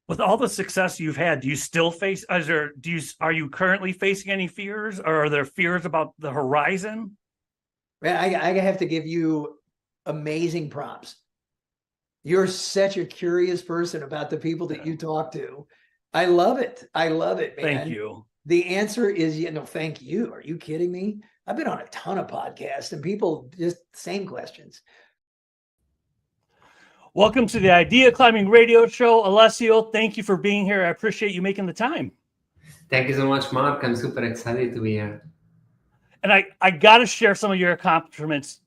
With all the success you've had, do you still face, are you currently facing any fears, or are there fears about the horizon? I have to give you amazing props. You're such a curious person about the people that you talk to. I love it. I love it, man. Thank you. The answer is, thank you. Are you kidding me? I've been on a ton of podcasts and people just same questions. Welcome to the Idea Climbing Radio Show. Alessio, thank you for being here. I appreciate you making the time. Thank you so much, Mark. I'm super excited to be here. And I got to share some of your accomplishments.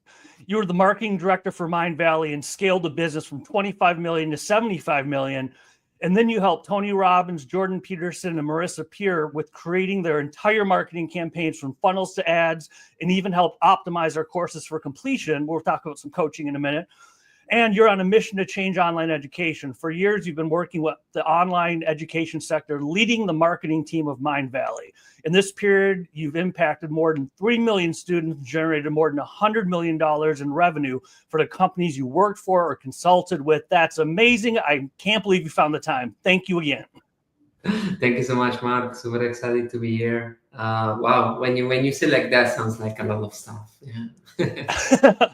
You were the marketing director for Mindvalley and scaled the business from 25 million to 75 million. And then you helped Tony Robbins, Jordan Peterson, and Marissa Peer with creating their entire marketing campaigns from funnels to ads, and even helped optimize our courses for completion. We'll talk about some coaching in a minute. And you're on a mission to change online education. For years, you've been working with the online education sector, leading the marketing team of Mindvalley. In this period, you've impacted more than 3 million students, generated more than $100 million in revenue for the companies you worked for or consulted with. That's amazing. I can't believe you found the time. Thank you again. Thank you so much, Mark. Super excited to be here. Wow, when you say like that, sounds like a lot of stuff. Yeah.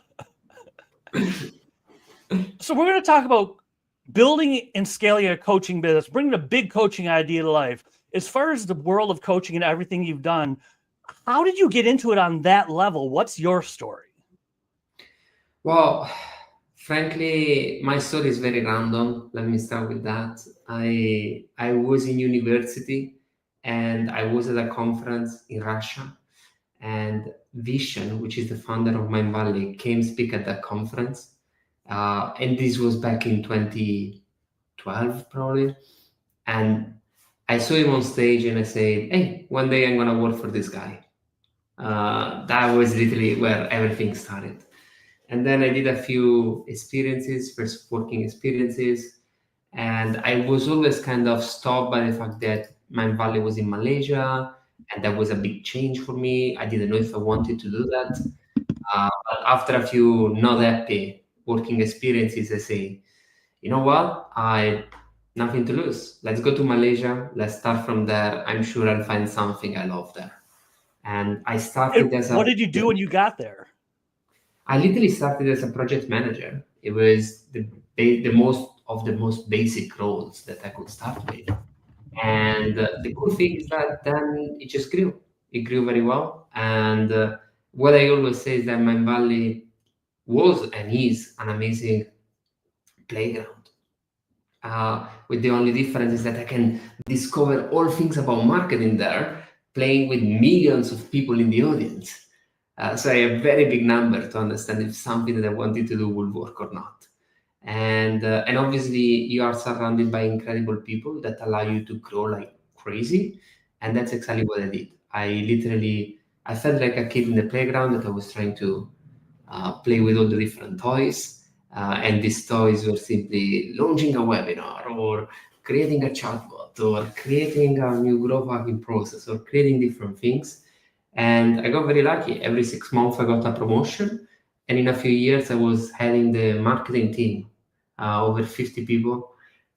So we're going to talk about building and scaling a coaching business, bringing a big coaching idea to life. As far as the world of coaching and everything you've done, how did you get into it on that level? What's your story? Well, frankly, my story is very random. Let me start with that. I was in university and I was at a conference in Russia, and Vishen, which is the founder of Mindvalley, came speak at that conference. And this was back in 2012, probably. And I saw him on stage and I said, hey, one day I'm going to work for this guy. That was literally where everything started. And then I did a few experiences, first working experiences. And I was always kind of stopped by the fact that Mindvalley was in Malaysia. And that was a big change for me. I didn't know if I wanted to do that. But after a few not happy working experiences, I say, you know what? Nothing to lose. Let's go to Malaysia. Let's start from there. I'm sure I'll find something I love there. And I started What did you do when you got there? I literally started as a project manager. It was the most basic roles that I could start with. And the cool thing is that then it just grew. It grew very well. And what I always say is that Mindvalley was and is an amazing playground. With the only difference is that I can discover all things about marketing there, playing with millions of people in the audience. So I have very big number to understand if something that I wanted to do will work or not. And obviously you are surrounded by incredible people that allow you to grow like crazy. And that's exactly what I did. I felt like a kid in the playground that I was trying to play with all the different toys. And these toys were simply launching a webinar or creating a chatbot or creating a new growth hacking process or creating different things. And I got very lucky. Every 6 months, I got a promotion. And in a few years, I was heading the marketing team, over 50 people,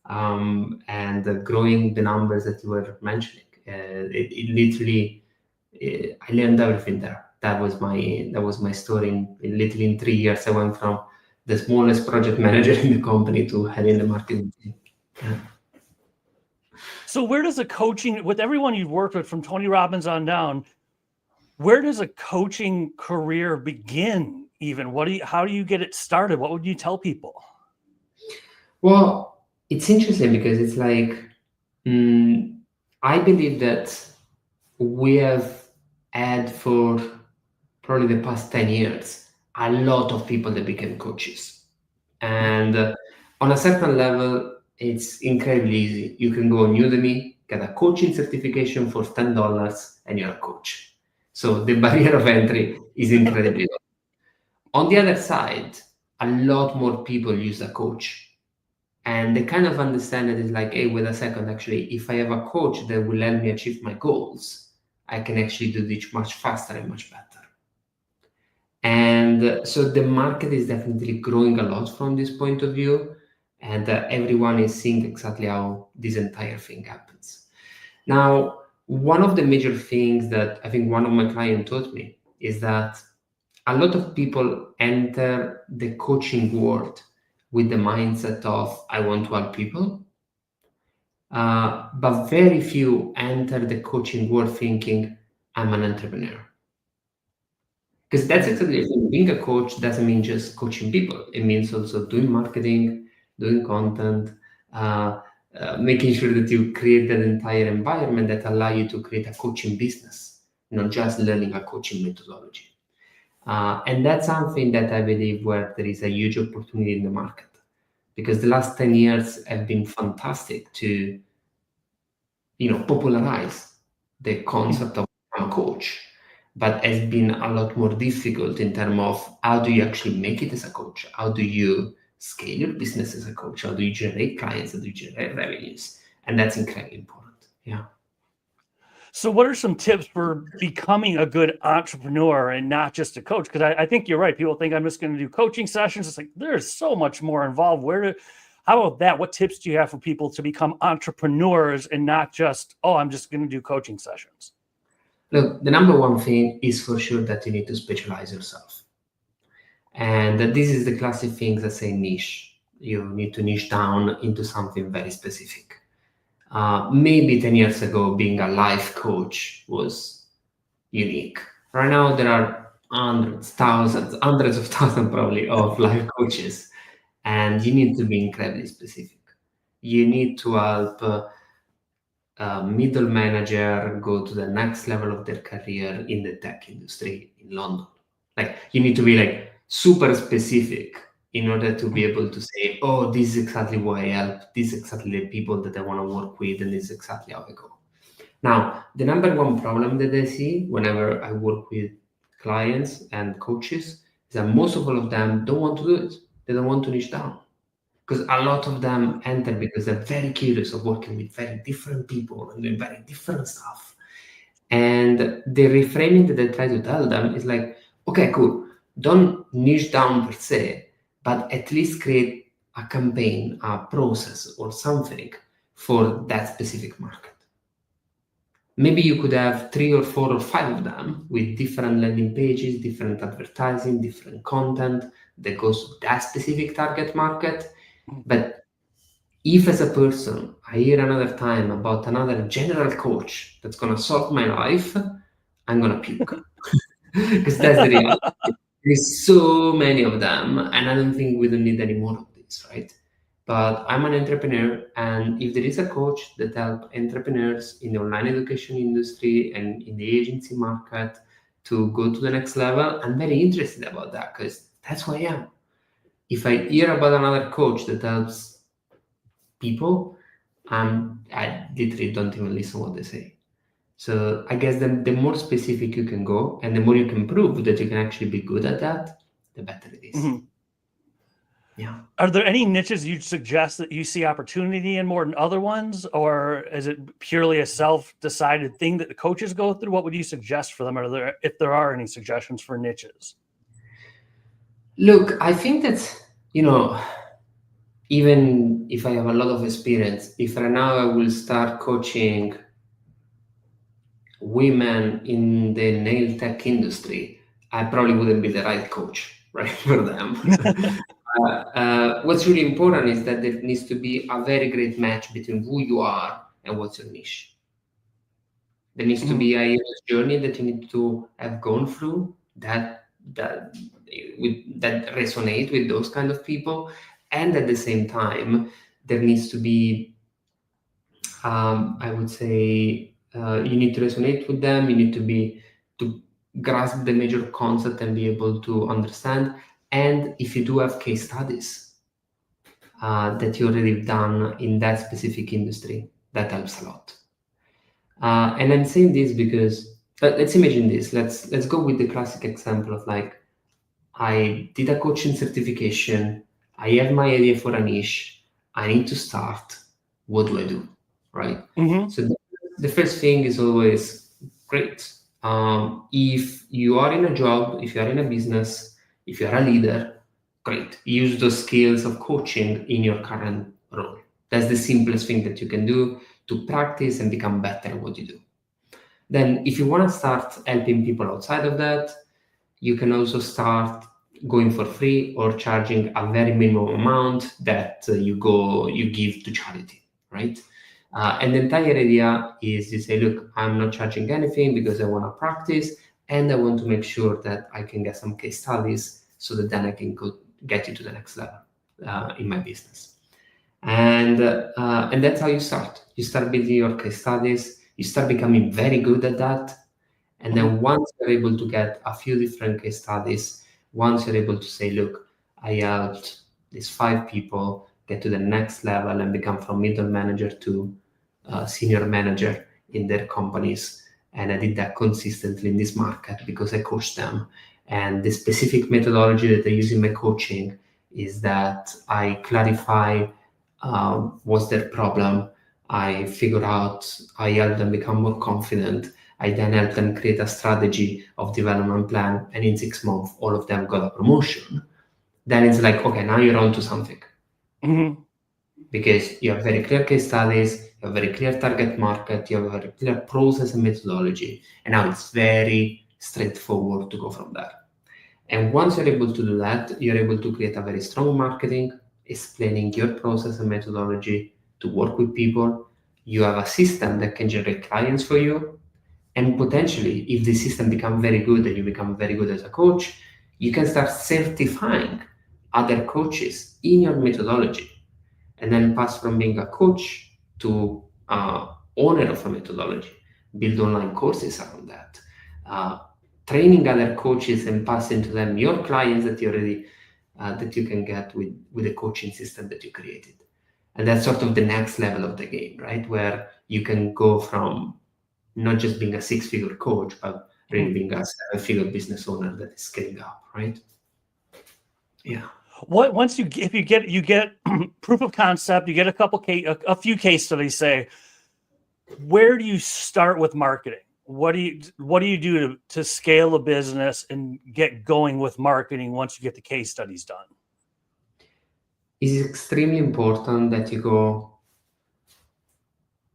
and growing the numbers that you were mentioning. It literally, I learned everything there. That was my story. Literally in 3 years, I went from the smallest project manager in the company to heading the marketing team. Yeah. So where does a coaching, with everyone you've worked with from Tony Robbins on down, where does a coaching career begin even? How do you get it started? What would you tell people? Well, it's interesting because it's like, I believe that we have had for probably the past 10 years, a lot of people that became coaches. And on a certain level, it's incredibly easy. You can go on Udemy, get a coaching certification for $10, and you're a coach. So the barrier of entry is incredibly low. On the other side, a lot more people use a coach. And they kind of understand it is like, hey, wait a second, actually, if I have a coach that will help me achieve my goals, I can actually do this much faster and much better. And so the market is definitely growing a lot from this point of view. and everyone is seeing exactly how this entire thing happens. Now, one of the major things that I think one of my clients taught me is that a lot of people enter the coaching world with the mindset of I want to help people, but very few enter the coaching world thinking I'm an entrepreneur. Because that's exactly the thing. Being a coach doesn't mean just coaching people. It means also doing marketing, doing content, making sure that you create that entire environment that allow you to create a coaching business, not just learning a coaching methodology. And that's something that I believe where there is a huge opportunity in the market, because the last 10 years have been fantastic to, popularize the concept of a coach, but has been a lot more difficult in terms of how do you actually make it as a coach? How do you scale your business as a coach? How do you generate clients? How do you generate revenues? And that's incredibly important. Yeah. So what are some tips for becoming a good entrepreneur and not just a coach? Because I think you're right. People think I'm just going to do coaching sessions. It's like, there's so much more involved. How about that? What tips do you have for people to become entrepreneurs and not just, oh, I'm just going to do coaching sessions? Look, the number one thing is for sure that you need to specialize yourself. And this is the classic things that say niche. You need to niche down into something very specific. Maybe 10 years ago, being a life coach was unique. Right now, there are hundreds of thousands probably of life coaches, and you need to be incredibly specific. You need to help a middle manager go to the next level of their career in the tech industry in London. Like, you need to be like super specific in order to be able to say, oh, this is exactly why I help, this is exactly the people that I want to work with, and this is exactly how I go. Now, the number one problem that I see whenever I work with clients and coaches is that most of all of them don't want to do it. They don't want to niche down. Because a lot of them enter because they're very curious of working with very different people and doing very different stuff. And the reframing that I try to tell them is like, okay, cool. Don't niche down per se, but at least create a campaign, a process, or something for that specific market. Maybe you could have 3 or 4 or 5 of them with different landing pages, different advertising, different content that goes to that specific target market. But if as a person I hear another time about another general coach that's going to solve my life, I'm going to puke. Because that's the reality. There's so many of them, and I don't think we don't need any more of this, right? But I'm an entrepreneur, and if there is a coach that helps entrepreneurs in the online education industry and in the agency market to go to the next level, I'm very interested about that, because that's who I am. If I hear about another coach that helps people, I literally don't even listen what they say. So I guess the more specific you can go and the more you can prove that you can actually be good at that, the better it is. Mm-hmm. Yeah. Are there any niches you'd suggest that you see opportunity in more than other ones, or is it purely a self-decided thing that the coaches go through? What would you suggest for them? If there are any suggestions for niches? Look, I think that, even if I have a lot of experience, if right now I will start coaching women in the nail tech industry, I probably wouldn't be the right coach, right, for them. What's really important is that there needs to be a very great match between who you are and what's your niche. There needs to be a hero's journey that you need to have gone through that resonate with those kind of people, and at the same time, there needs to be, I would say, you need to resonate with them. You need to grasp the major concept and be able to understand. And if you do have case studies that you already done in that specific industry, that helps a lot. And I'm saying this because let's imagine this. Let's go with the classic example of like, I did a coaching certification. I have my idea for a niche. I need to start. What do I do? Right. Mm-hmm. So the first thing is always great. If you are in a job, if you are in a business, if you are a leader, Great. Use those skills of coaching in your current role. That's the simplest thing that you can do to practice and become better at what you do. Then if you want to start helping people outside of that, you can also start going for free or charging a very minimum amount that you give to charity, right? And the entire idea is you say, look, I'm not charging anything because I want to practice and I want to make sure that I can get some case studies so that then I can get you to the next level in my business. And that's how you start. You start building your case studies. You start becoming very good at that. And then once you're able to get a few different case studies, once you're able to say, look, I helped these 5 people get to the next level and become from middle manager to senior manager in their companies. And I did that consistently in this market because I coached them. And the specific methodology that I use in my coaching is that I clarify what's their problem. I figure out, I help them become more confident. I then help them create a strategy of development plan. And in 6 months, all of them got a promotion. Then it's like, okay, now you're on to something. Mm-hmm. Because you have very clear case studies, you have very clear target market, you have a very clear process and methodology. And now it's very straightforward to go from there. And once you're able to do that, you're able to create a very strong marketing, explaining your process and methodology to work with people. You have a system that can generate clients for you. And potentially, if the system becomes very good and you become very good as a coach, you can start certifying other coaches in your methodology and then pass from being a coach to owner of a methodology, build online courses around that, training other coaches and passing to them your clients that you already that you can get with the coaching system that you created. And that's sort of the next level of the game, right? Where you can go from not just being a 6-figure coach, but really being a 7-figure business owner that is scaling up, right? Yeah. Once if you get proof of concept, you get a few case studies. Say, where do you start with marketing? What do you do to scale a business and get going with marketing once you get the case studies done? It's extremely important that you go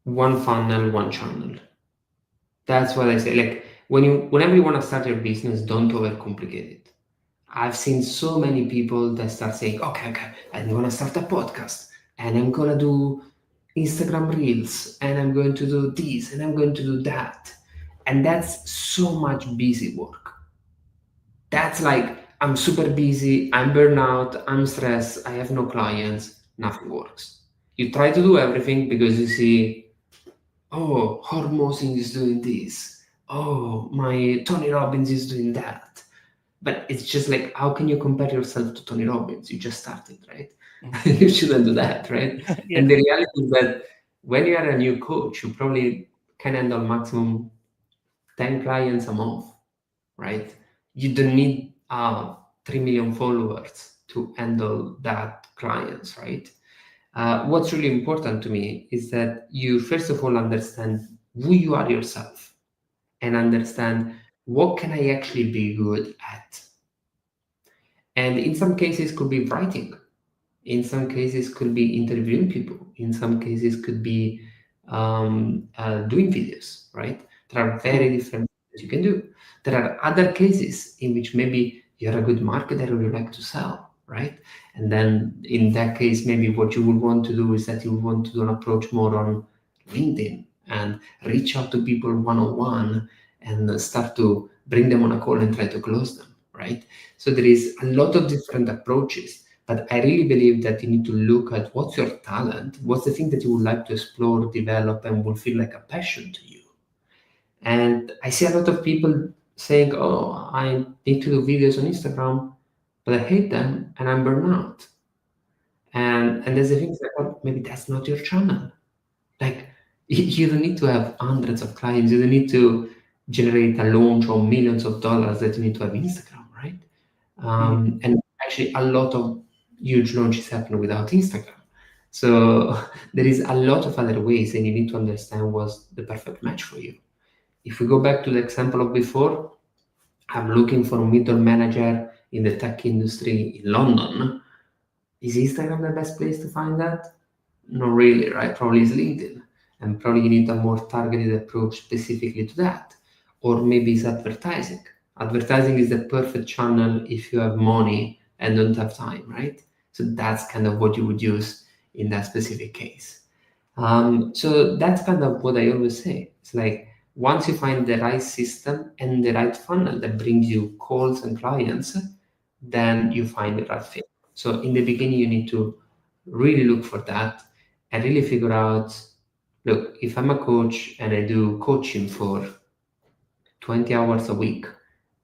one funnel, one channel. That's what I say. Like whenever you want to start your business, don't overcomplicate it. I've seen so many people that start saying, okay, I'm going to start a podcast and I'm going to do Instagram Reels and I'm going to do this and I'm going to do that. And that's so much busy work. That's like, I'm super busy, I'm burnout, I'm stressed, I have no clients, nothing works. You try to do everything because you see, oh, Hormozing is doing this. Oh, my Tony Robbins is doing that. But it's just like, how can you compare yourself to Tony Robbins? You just started, right? You shouldn't do that, right? Yeah. And the reality is that when you are a new coach, you probably can handle maximum 10 clients a month, right? You don't need 3 million followers to handle that clients, right? What's really important to me is that you first of all understand who you are yourself and understand what can I actually be good at. And in some cases could be writing, in some cases could be interviewing people, in some cases could be doing videos, right? There are very different things you can do. There are other cases in which maybe you're a good marketer or you like to sell, right? And then in that case, maybe what you would want to do is that you would want to do an approach more on LinkedIn and reach out to people one-on-one and start to bring them on a call and try to close them, right? So there is a lot of different approaches, but I really believe that you need to look at what's your talent, what's the thing that you would like to explore, develop, and will feel like a passion to you. And I see a lot of people saying, oh, I need to do videos on Instagram, but I hate them and I'm burnout. And there's the thing that, well, maybe that's not your channel. Like, you don't need to have hundreds of clients. You don't need to generate a launch or millions of dollars that you need to have Instagram, right? And actually, a lot of huge launches happen without Instagram. So there is a lot of other ways, and you need to understand what's the perfect match for you. If we go back to the example of before, I'm looking for a middle manager in the tech industry in London, is Instagram the best place to find that? Not really, right? Probably is LinkedIn. And probably you need a more targeted approach specifically to that. Or maybe it's advertising. Advertising is the perfect channel if you have money and don't have time, right? So that's kind of what you would use in that specific case. So that's kind of what I always say. It's like once you find the right system and the right funnel that brings you calls and clients, then you find the right fit. So in the beginning, you need to really look for that and really figure out, look, if I'm a coach and I do coaching for 20 hours a week,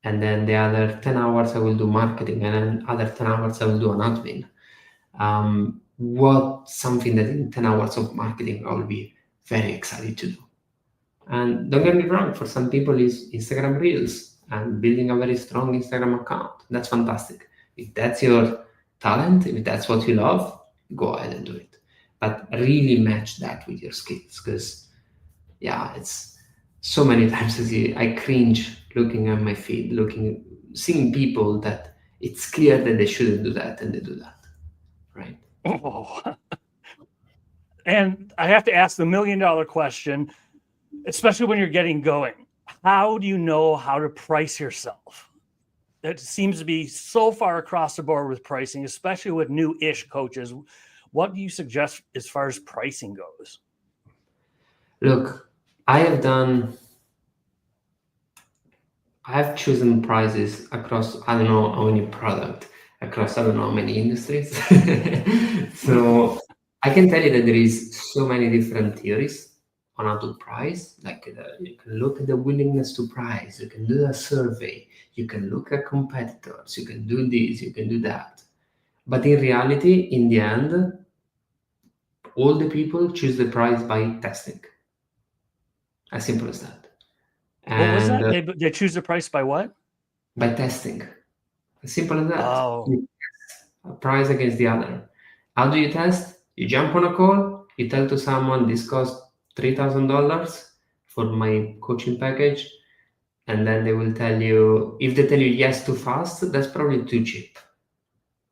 and then the other 10 hours I will do marketing, and then other 10 hours I will do an admin. What something that in 10 hours of marketing I will be very excited to do. And don't get me wrong, for some people is Instagram Reels and building a very strong Instagram account. That's fantastic. If that's your talent, if that's what you love, go ahead and do it. But really match that with your skills, because yeah, it's so many times I cringe looking at my feed, seeing people that it's clear that they shouldn't do that and they do that, right? Oh. And I have to ask the $1 million question, especially when you're getting going. How do you know how to price yourself? It seems to be so far across the board with pricing, especially with new-ish coaches. What do you suggest as far as pricing goes? Look, I have chosen prices across, I don't know how many products, across I don't know how many industries. So I can tell you that there is so many different theories on how to price. Like you can look at the willingness to price, you can do a survey, you can look at competitors, you can do this, you can do that. But in reality, in the end, all the people choose the price by testing. As simple as that. What was that? They choose the price by what? By testing. As simple as that. Oh. You test a price against the other. How do you test? You jump on a call, you tell to someone this costs $3,000 for my coaching package, and then they will tell you, if they tell you yes too fast, that's probably too cheap.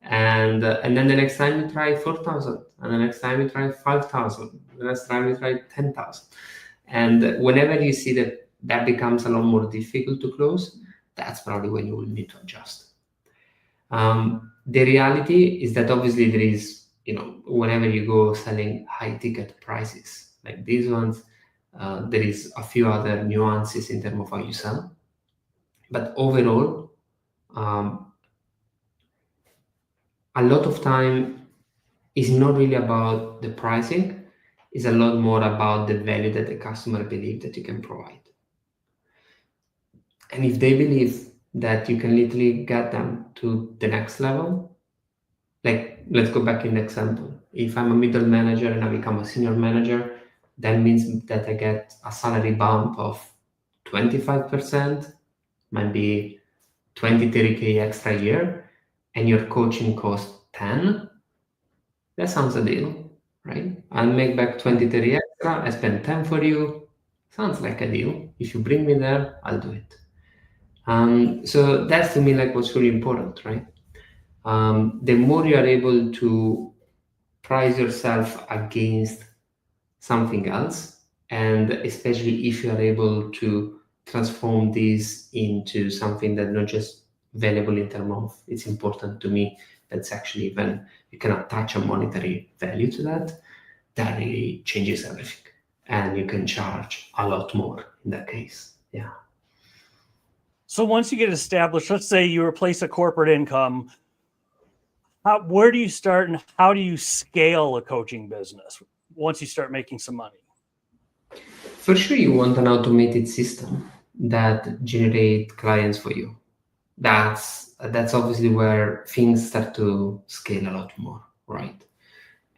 And then the next time you try 4,000, and the next time you try 5,000, the next time you try 10,000. And whenever you see that becomes a lot more difficult to close, that's probably when you will need to adjust. The reality is that obviously there is, whenever you go selling high ticket prices like these ones, there is a few other nuances in terms of how you sell. But overall, a lot of time is not really about the pricing. It's a lot more about the value that the customer believes that you can provide. And if they believe that you can literally get them to the next level, like let's go back in the example. If I'm a middle manager and I become a senior manager, that means that I get a salary bump of 25%, might be 20, 30K extra a year, and your coaching costs 10. That sounds a deal, right? I'll make back 20, 30 extra. I spend 10 for you. Sounds like a deal. If you bring me there, I'll do it. So that's to me like what's really important, right? The more you are able to price yourself against something else, and especially if you are able to transform this into something that not just valuable in terms of it's important to me, that's actually when you can attach a monetary value to that, that really changes everything. And you can charge a lot more in that case. Yeah. So once you get established, let's say you replace a corporate income, where do you start and how do you scale a coaching business once you start making some money? For sure, you want an automated system that generate clients for you. That's obviously where things start to scale a lot more, right?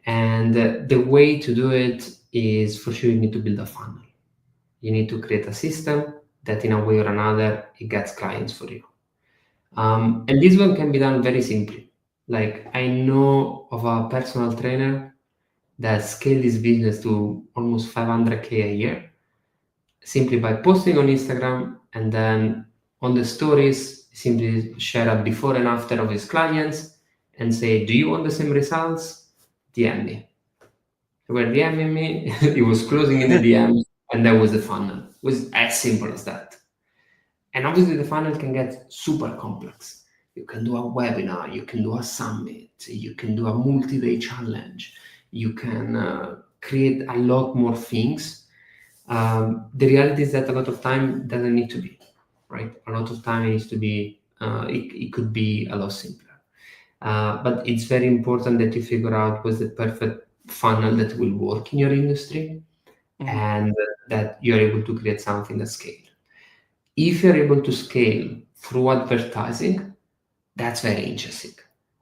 And the way to do it is, for sure, you need to build a funnel. You need to create a system that in a way or another, it gets clients for you. And this one can be done very simply. Like I know of a personal trainer that scaled his business to almost 500K a year simply by posting on Instagram, and then on the stories, simply share a before and after of his clients and say, do you want the same results? DM me. They were DMing me, he was closing in the DM, and that was the funnel. It was as simple as that. And obviously the funnel can get super complex. You can do a webinar, you can do a summit, you can do a multi-day challenge, you can create a lot more things. The reality is that a lot of time doesn't need to be, right? A lot of time needs to be, it could be a lot simpler. But it's very important that you figure out what's the perfect funnel that will work in your industry and that you're able to create something that scales. If you're able to scale through advertising, that's very interesting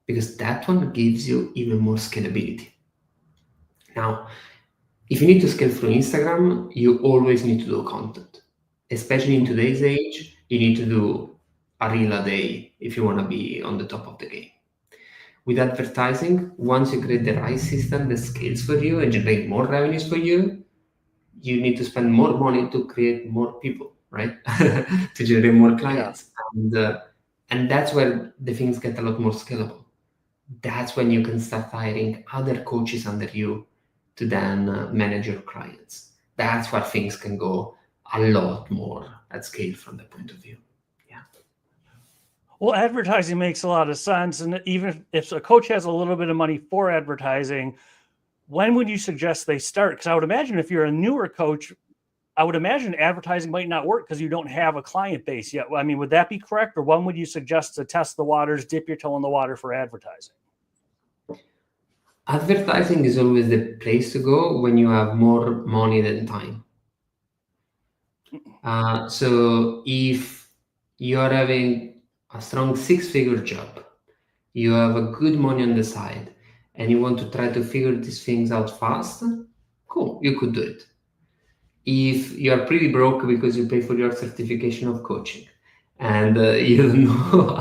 because that one gives you even more scalability. Now, if you need to scale through Instagram, you always need to do content. Especially in today's age, you need to do a reel a day if you want to be on the top of the game. With advertising, once you create the right system that scales for you and generate more revenues for you, you need to spend more money to create more people, right? To generate more clients. Yeah. And that's where the things get a lot more scalable. That's when you can start hiring other coaches under you to then manage your clients. That's where things can go a lot more at scale from that point of view. Yeah. Well, advertising makes a lot of sense. And even if a coach has a little bit of money for advertising, when would you suggest they start? Because I would imagine if you're a newer coach, I would imagine advertising might not work because you don't have a client base yet. I mean, would that be correct? Or when would you suggest to test the waters, dip your toe in the water for advertising? Advertising is always the place to go when you have more money than time. So if you're having a strong 6-figure job, you have a good money on the side, and you want to try to figure these things out fast, cool, you could do it. If you're pretty broke because you pay for your certification of coaching and you don't know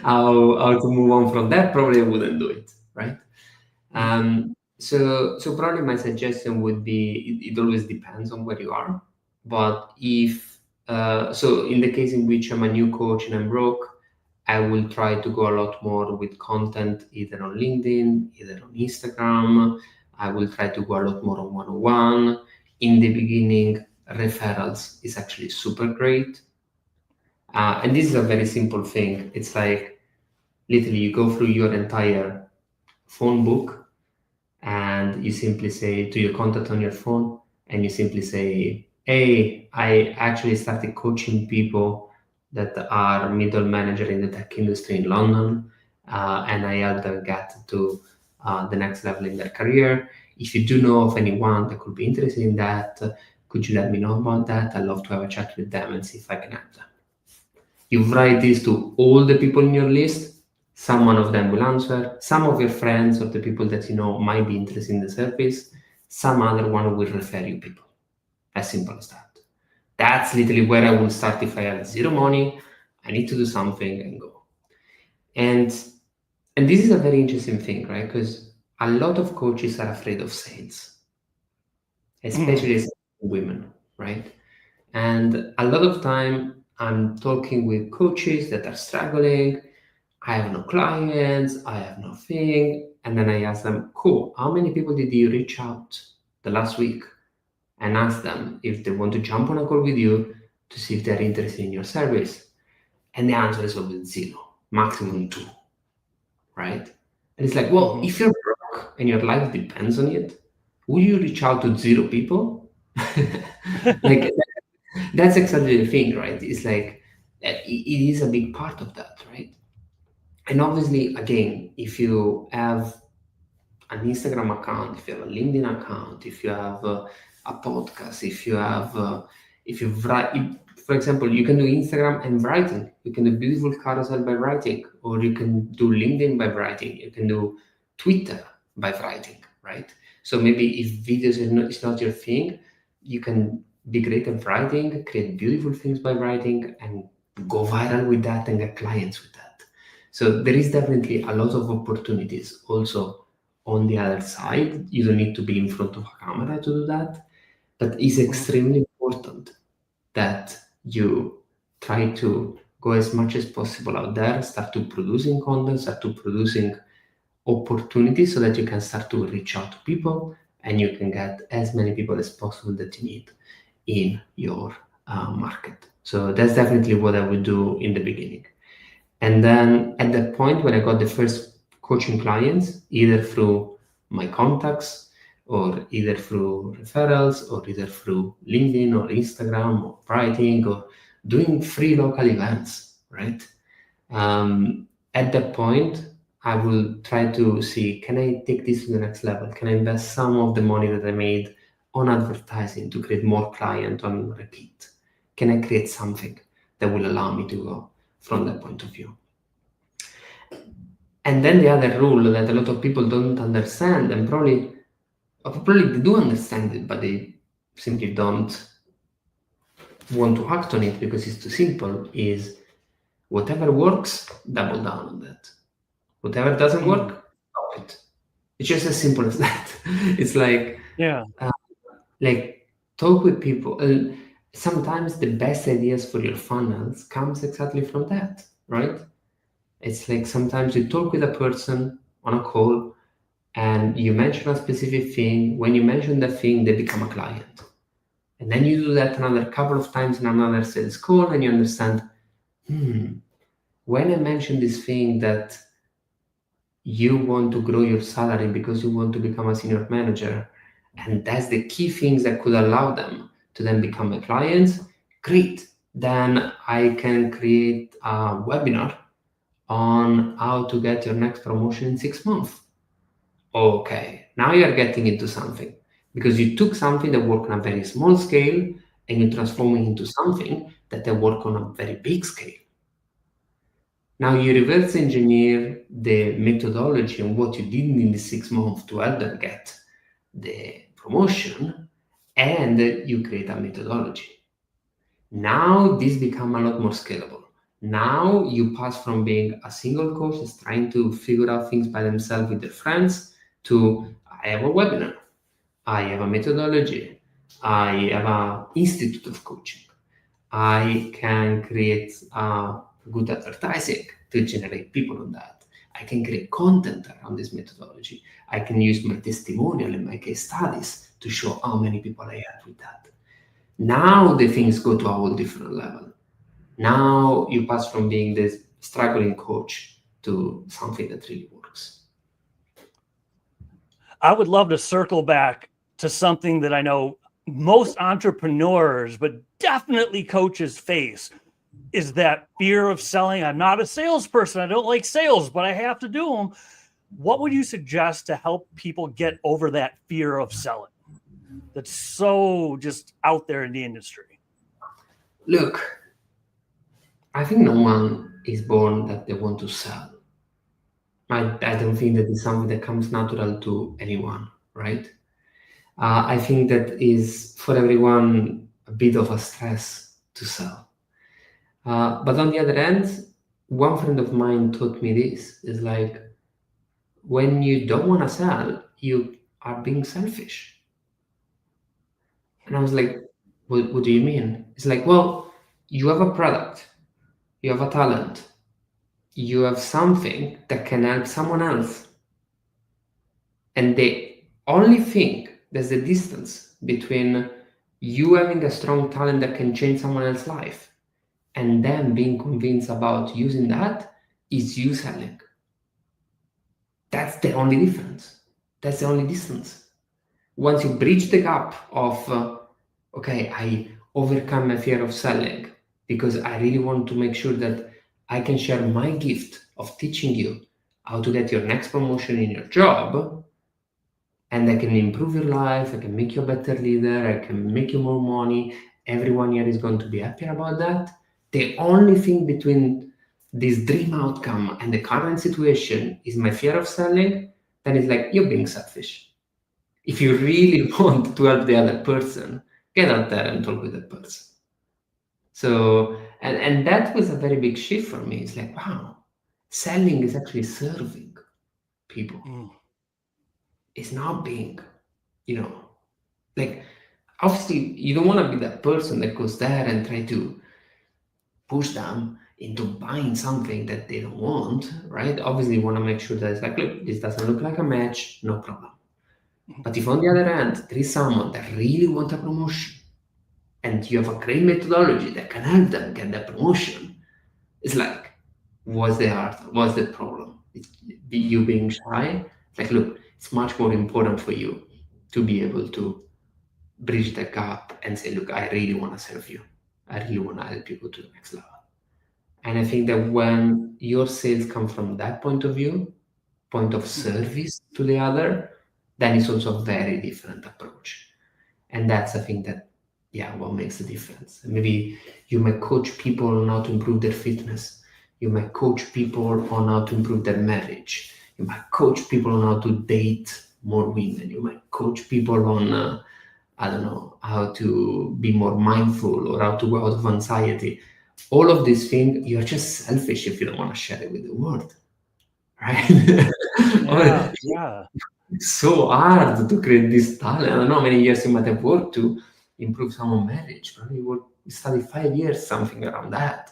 how to move on from that, probably I wouldn't do it, right? So probably my suggestion would be, it always depends on where you are. But if, so in the case in which I'm a new coach and I'm broke, I will try to go a lot more with content, either on LinkedIn, either on Instagram. I will try to go a lot more on one-on-one. In the beginning, referrals is actually super great. And this is a very simple thing. It's like literally you go through your entire phone book and you simply say to your contact on your phone, and you simply say, hey, I actually started coaching people that are middle manager in the tech industry in London, and I help them get to the next level in their career. If you do know of anyone that could be interested in that, could you let me know about that? I'd love to have a chat with them and see if I can help them. You write this to all the people in your list. Some one of them will answer. Some of your friends or the people that you know might be interested in the service. Some other one will refer you people. As simple as that. That's literally where I will start if I have zero money. I need to do something and go. And this is a very interesting thing, right? Because a lot of coaches are afraid of sales, especially women, right? And a lot of time I'm talking with coaches that are struggling. I have no clients, I have nothing. And then I ask them, cool, how many people did you reach out the last week? And ask them if they want to jump on a call with you to see if they're interested in your service. And the answer is always 0, maximum 2, right? And it's like, well, if you're broke and your life depends on it, will you reach out to 0 people? Like, that's exactly the thing, right? It's like, it is a big part of that, right? And obviously, again, if you have an Instagram account, if you have a LinkedIn account, if you have a podcast, if you write, for example, you can do Instagram and writing. You can do beautiful carousel by writing, or you can do LinkedIn by writing. You can do Twitter by writing, right? So maybe if videos is not your thing, you can be great at writing, create beautiful things by writing, and go viral with that and get clients with that. So there is definitely a lot of opportunities also on the other side. You don't need to be in front of a camera to do that, but it's extremely important that you try to go as much as possible out there, start to producing content, start to producing opportunities so that you can start to reach out to people and you can get as many people as possible that you need in your market. So that's definitely what I would do in the beginning. And then at that point, when I got the first coaching clients, either through my contacts or either through referrals or either through LinkedIn or Instagram or writing or doing free local events, right? At that point, I will try to see, can I take this to the next level? Can I invest some of the money that I made on advertising to create more client on repeat? Can I create something that will allow me to go from that point of view? And then the other rule that a lot of people don't understand, and probably they do understand it, but they simply don't want to act on it because it's too simple, is whatever works, double down on that. Whatever doesn't work, stop it. It's just as simple as that. It's like, like talk with people. Sometimes the best ideas for your funnels comes exactly from that, right? It's like sometimes you talk with a person on a call and you mention a specific thing. When you mention that thing, they become a client. And then you do that another couple of times in another sales call and you understand, when I mention this thing that you want to grow your salary because you want to become a senior manager, and that's the key things that could allow them to then become a client, great. Then I can create a webinar on how to get your next promotion in 6 months. Okay, now you're getting into something because you took something that worked on a very small scale and you transform it into something that they work on a very big scale. Now you reverse engineer the methodology and what you did in the 6 months to help them get the promotion, and you create a methodology. Now this becomes a lot more scalable. Now you pass from being a single coach that's trying to figure out things by themselves with their friends to, I have a webinar, I have a methodology, I have an institute of coaching, I can create good advertising to generate people on that. I can create content around this methodology. I can use my testimonial and my case studies to show how many people I had with that. Now the things go to a whole different level. Now you pass from being this struggling coach to something that really works. I would love to circle back to something that I know most entrepreneurs, but definitely coaches face, is that fear of selling. I'm not a salesperson. I don't like sales, but I have to do them. What would you suggest to help people get over that fear of selling that's so just out there in the industry? Look, I think no one is born that they want to sell. I don't think that is something that comes natural to anyone, right? I think that is for everyone a bit of a stress to sell. But on the other hand, one friend of mine taught me this, is like, when you don't want to sell, you are being selfish. And I was like, what do you mean? It's like, well, you have a product, you have a talent, you have something that can help someone else. And the only thing, there's a distance between you having a strong talent that can change someone else's life and them being convinced about using that, is you selling. That's the only difference. That's the only distance. Once you bridge the gap of, okay, I overcome my fear of selling because I really want to make sure that I can share my gift of teaching you how to get your next promotion in your job, and I can improve your life, I can make you a better leader, I can make you more money, everyone here is going to be happier about that. The only thing between this dream outcome and the current situation is my fear of selling, then it's like, you're being selfish. If you really want to help the other person, get out there and talk with that person. So, and that was a very big shift for me. It's like, wow, selling is actually serving people. It's not being, like, obviously you don't want to be that person that goes there and try to push them into buying something that they don't want, right? Obviously, you want to make sure that it's like, look, this doesn't look like a match, no problem. But if on the other hand, there is someone that really wants a promotion and you have a great methodology that can help them get that promotion, it's like, what's the art? What's the problem? You being shy? It's like, look, it's much more important for you to be able to bridge the gap and say, look, I really want to serve you. I really want to help you go to the next level. And I think that when your sales come from that point of view, point of service to the other, then it's also a very different approach. And that's, I think, that, what makes the difference. Maybe you might coach people on how to improve their fitness. You might coach people on how to improve their marriage. You might coach people on how to date more women. You might coach people on, I don't know, how to be more mindful or how to go out of anxiety. All of these things, you're just selfish if you don't want to share it with the world, right? Yeah. It's so hard to create this talent. I don't know how many years you might have worked to improve someone's marriage. Probably you study 5 years, something around that.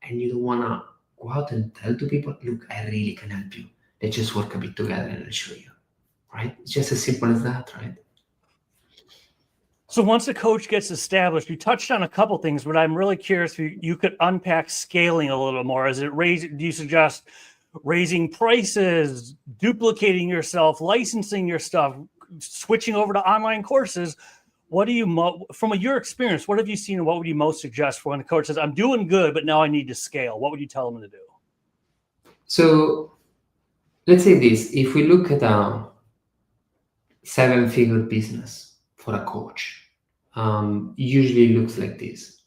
And you don't want to go out and tell to people, look, I really can help you. Let's just work a bit together and I'll show you, right? It's just as simple as that, right? So once a coach gets established, you touched on a couple things, but I'm really curious if you could unpack scaling a little more. Do you suggest raising prices, duplicating yourself, licensing your stuff, switching over to online courses? What do you, from your experience, what have you seen and what would you most suggest for when a coach says, I'm doing good, but now I need to scale? What would you tell them to do? So let's say this, if we look at a 7-figure business for a coach, usually looks like this.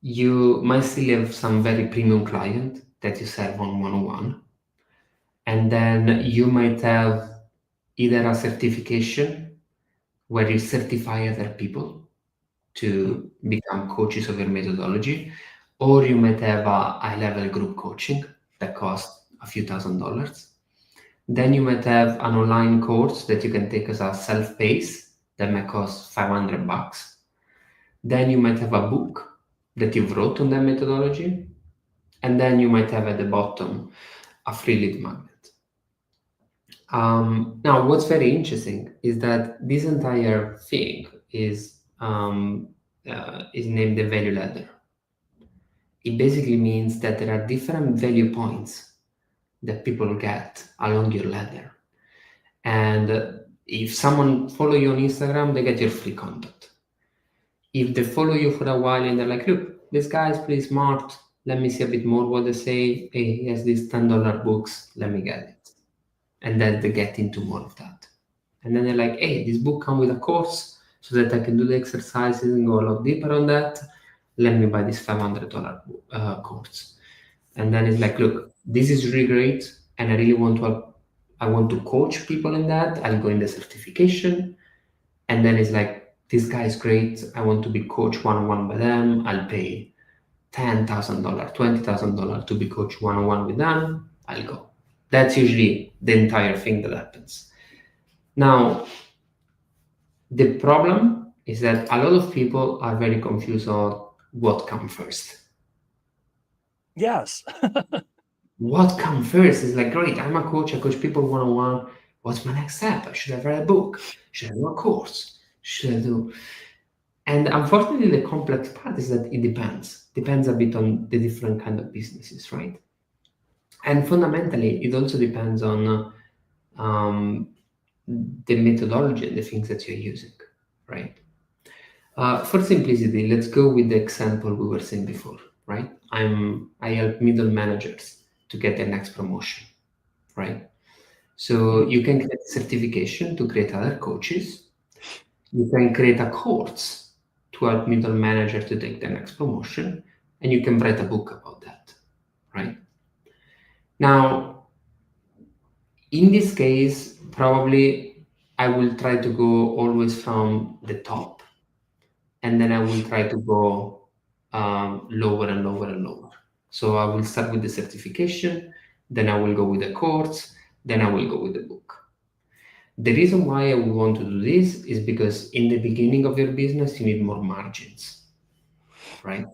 You might still have some very premium client that you serve on one-on-one. And then you might have either a certification where you certify other people to become coaches of your methodology, or you might have a high-level group coaching that costs a few $1,000s. Then you might have an online course that you can take as a self-paced that might cost $500. Then you might have a book that you've wrote on that methodology. And then you might have at the bottom a free lead magnet. Now, what's very interesting is that this entire thing is named the value ladder. It basically means that there are different value points that people get along your ladder. And if someone follow you on Instagram, they get your free content. If they follow you for a while and they're like, look, this guy is pretty smart, let me see a bit more what they say. Hey, he has these $10 books, let me get it. And then they get into more of that. And then they're like, hey, this book comes with a course so that I can do the exercises and go a lot deeper on that. Let me buy this $500 course. And then it's like, look, this is really great. And I really want to coach people in that. I'll go in the certification. And then it's like, this guy is great. I want to be coached one-on-one by them. I'll pay $10,000, $20,000 to be coached one-on-one with them. I'll go. That's usually the entire thing that happens. Now, the problem is that a lot of people are very confused on what comes first. Yes. What comes first is like, great, I'm a coach, I coach people one-on-one. What's my next step? Should I write a book? Should I do a course? Should I do? And unfortunately, the complex part is that it depends. Depends a bit on the different kind of businesses, right? And fundamentally, it also depends on the methodology and the things that you're using, right? For simplicity, let's go with the example we were saying before, right? I help middle managers to get their next promotion, right? So you can create a certification to create other coaches. You can create a course to help middle manager to take their next promotion, and you can write a book about that, right? Now, in this case, probably I will try to go always from the top, and then I will try to go lower and lower and lower. So I will start with the certification, then I will go with the course, then I will go with the book. The reason why I would want to do this is because in the beginning of your business, you need more margins, right?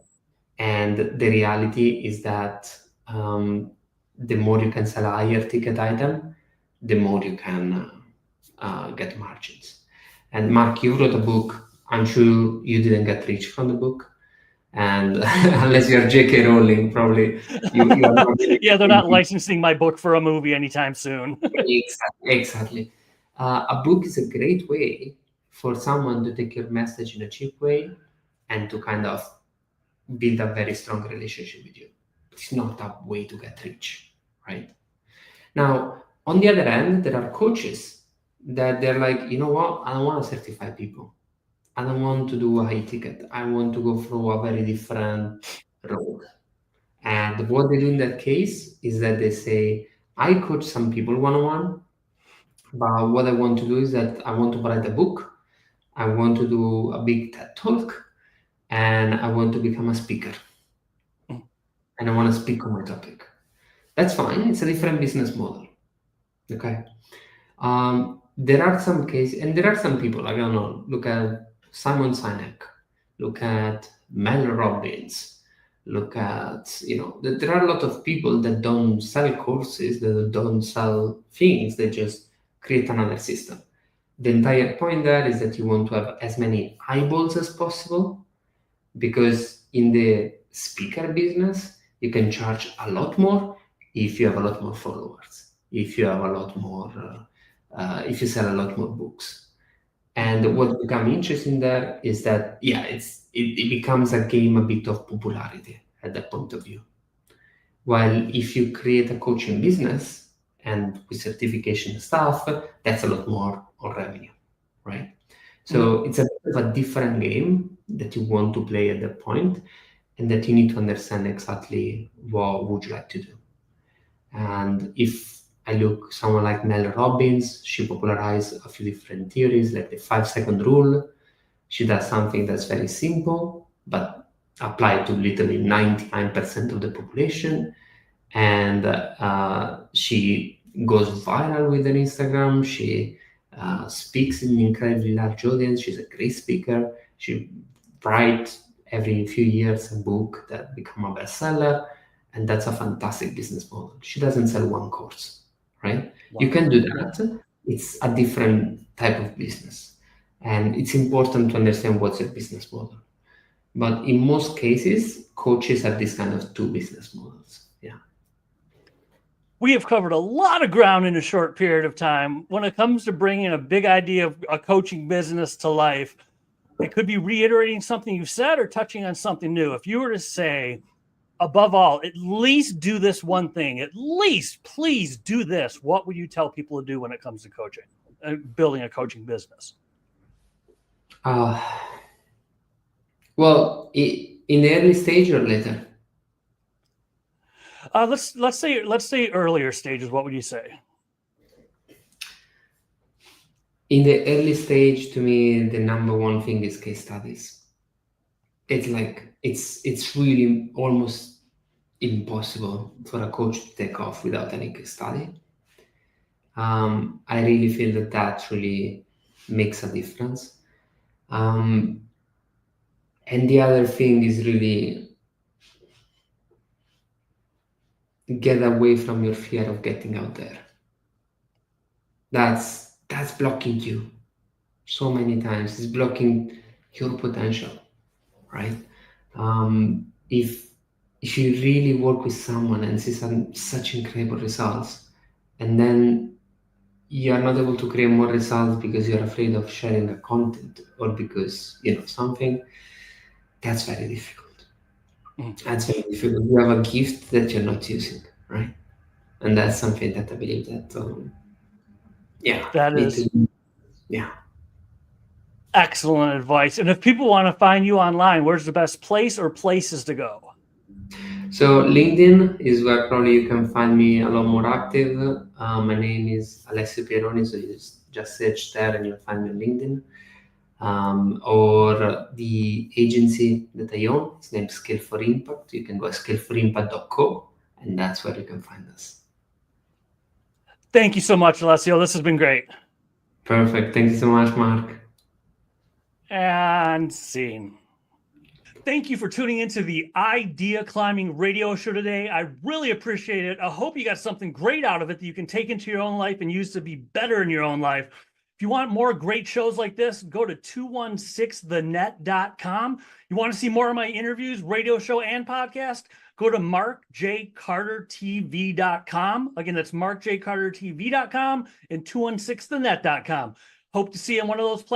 And the reality is that the more you can sell a higher ticket item, the more you can get margins. And Mark, you wrote a book. I'm sure you didn't get rich from the book. And unless you're J.K. Rowling, probably you are not really Yeah, they're not licensing my book for a movie anytime soon. Exactly. A book is a great way for someone to take your message in a cheap way and to kind of build a very strong relationship with you. It's not a way to get rich, right? Now, on the other hand, there are coaches that they're like, you know what? I don't want to certify people. I don't want to do a high ticket. I want to go through a very different road. And what they do in that case is that they say, I coach some people one on one, but what I want to do is that I want to write a book, I want to do a big TED talk, and I want to become a speaker. And I want to speak on my topic. That's fine. It's a different business model. Okay. There are some cases, and there are some people, I don't know, look at Simon Sinek, look at Mel Robbins, look at, there are a lot of people that don't sell courses, that don't sell things, they just create another system. The entire point there is that you want to have as many eyeballs as possible, because in the speaker business, you can charge a lot more if you have a lot more followers, if you have a lot more, if you sell a lot more books. And what becomes interesting there is that, yeah, it becomes a game a bit of popularity at that point of view. While if you create a coaching business and with certification stuff, that's a lot more on revenue, right? So it's a bit of a different game that you want to play at that point, and that you need to understand exactly what would you like to do. And if I look someone like Mel Robbins, she popularized a few different theories like the 5-second rule. She does something that's very simple, but applied to literally 99% of the population. And she goes viral with an Instagram. She speaks in an incredibly large audience. She's a great speaker. She writes every few years a book that become a bestseller, and that's a fantastic business model. She doesn't sell one course, right? You can do that. It's a different type of business, and it's important to understand what's your business model. But in most cases, coaches have this kind of two business models. Yeah. We have covered a lot of ground in a short period of time. When it comes to bringing a big idea of a coaching business to life, it could be reiterating something you've said or touching on something new. If you were to say, above all, at least do this one thing, at least please do this, what would you tell people to do when it comes to coaching, building a coaching business? Well, in the early stage or later? Let's say earlier stages. What would you say? In the early stage, to me, the number one thing is case studies. It's like it's really almost impossible for a coach to take off without any case study. I really feel that really makes a difference. And the other thing is really get away from your fear of getting out there. That's blocking you so many times. It's blocking your potential, right? If you really work with someone and see such incredible results, and then you are not able to create more results because you're afraid of sharing the content or because something, that's very difficult. That's very difficult. You have a gift that you're not using, right? And that's something that I believe that That is yeah. excellent advice. And if people want to find you online, where's the best place or places to go? So LinkedIn is where probably you can find me a lot more active. My name is Alessio Pieroni, so you just search there and you'll find me on LinkedIn. Or the agency that I own, it's named Scale for Impact. You can go to scaleforimpact.co, and that's where you can find us. Thank you so much, Alessio. This has been great. Perfect. Thank you so much, Mark. And scene. Thank you for tuning into the Idea Climbing radio show today. I really appreciate it. I hope you got something great out of it that you can take into your own life and use to be better in your own life. If you want more great shows like this, go to 216thenet.com. You want to see more of my interviews, radio show, and podcast? Go to markjcartertv.com. Again, that's markjcartertv.com and 216thenet.com. Hope to see you on one of those platforms.